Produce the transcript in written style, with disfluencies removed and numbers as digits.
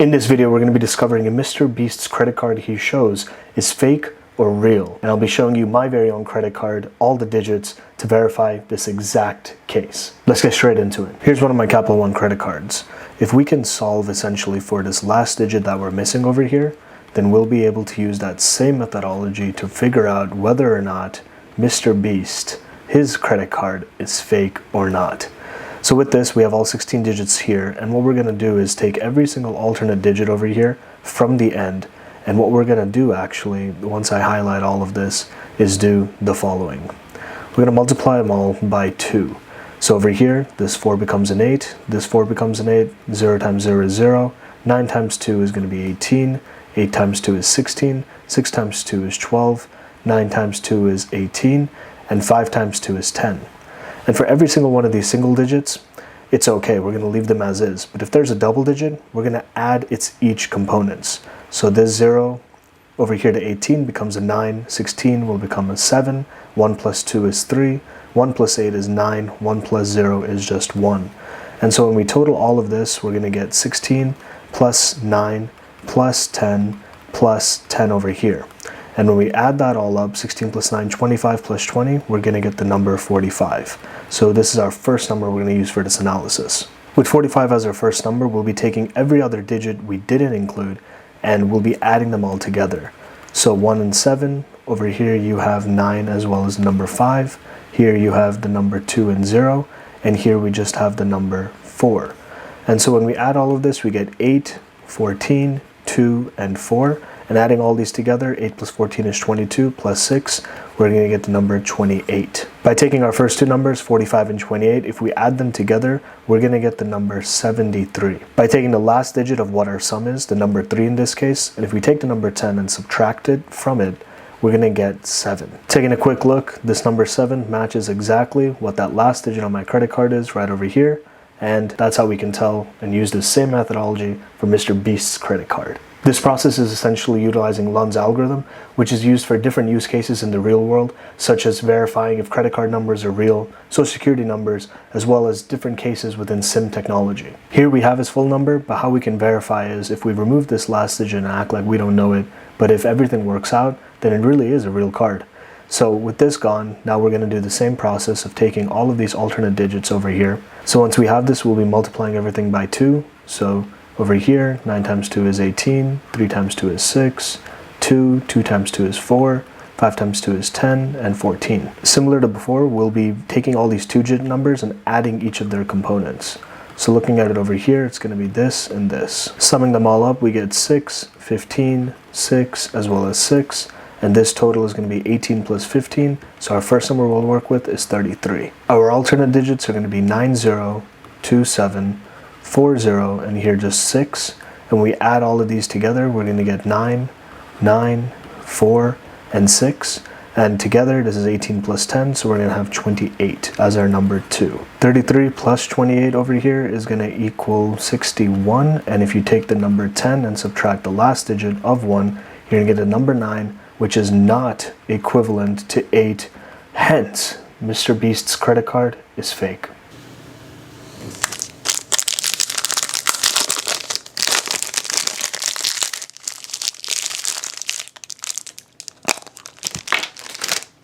In this video, we're going to be discovering if MrBeast's credit card he shows is fake or real. And I'll be showing you my very own credit card, all the digits, to verify this exact case. Let's get straight into it. Here's one of my Capital One credit cards. If we can solve essentially for this last digit that we're missing over here, then we'll be able to use that same methodology to figure out whether or not MrBeast, his credit card, is fake or not. So with this, we have all 16 digits here, and what we're going to do is take every single alternate digit over here from the end, and what we're going to do actually, once I highlight all of this, is do the following. We're going to multiply them all by 2. So over here, this 4 becomes an 8, this 4 becomes an 8, 0 times 0 is 0, 9 times 2 is going to be 18, 8 times 2 is 16, 6 times 2 is 12, 9 times 2 is 18, and 5 times 2 is 10. And for every single one of these single digits, it's okay, we're going to leave them as is. But if there's a double digit, we're going to add its each components. So this 0 over here to 18 becomes a 9, 16 will become a 7, 1 plus 2 is 3, 1 plus 8 is 9, 1 plus 0 is just 1. And so when we total all of this, we're going to get 16 plus 9 plus 10 plus 10 over here. And when we add that all up, 16 plus 9, 25 plus 20, we're going to get the number 45. So this is our first number we're going to use for this analysis. With 45 as our first number, we'll be taking every other digit we didn't include, and we'll be adding them all together. So 1 and 7, over here you have 9 as well as number 5. Here you have the number 2 and 0, and here we just have the number 4. And so when we add all of this, we get 8, 14, 2, and 4. And adding all these together, 8 plus 14 is 22, plus 6, we're going to get the number 28. By taking our first two numbers, 45 and 28, if we add them together, we're going to get the number 73. By taking the last digit of what our sum is, the number 3 in this case, and if we take the number 10 and subtract it from it, we're going to get 7. Taking a quick look, this number 7 matches exactly what that last digit on my credit card is right over here, and that's how we can tell and use the same methodology for MrBeast's credit card. This process is essentially utilizing Luhn's algorithm, which is used for different use cases in the real world, such as verifying if credit card numbers are real, social security numbers, as well as different cases within SIM technology. Here we have his full number, but how we can verify is if we remove this last digit and act like we don't know it, but if everything works out, then it really is a real card. So with this gone, now we're going to do the same process of taking all of these alternate digits over here. So once we have this, we'll be multiplying everything by 2. So over here, 9 times 2 is 18, 3 times 2 is 6, 2 times 2 is 4, 5 times 2 is 10, and 14. Similar to before, we'll be taking all these two-digit numbers and adding each of their components. So looking at it over here, it's going to be this and this. Summing them all up, we get 6, 15, 6, as well as 6. And this total is going to be 18 plus 15. So our first number we'll work with is 33. Our alternate digits are going to be 90, 27, 40, and here just 6. And when we add all of these together, we're going to get 9, 9, 4, and 6. And together, this is 18 plus 10, so we're going to have 28 as our number 2. 33 plus 28 over here is going to equal 61. And if you take the number 10 and subtract the last digit of 1, you're going to get a number 9, which is not equivalent to 8. Hence, MrBeast's credit card is fake.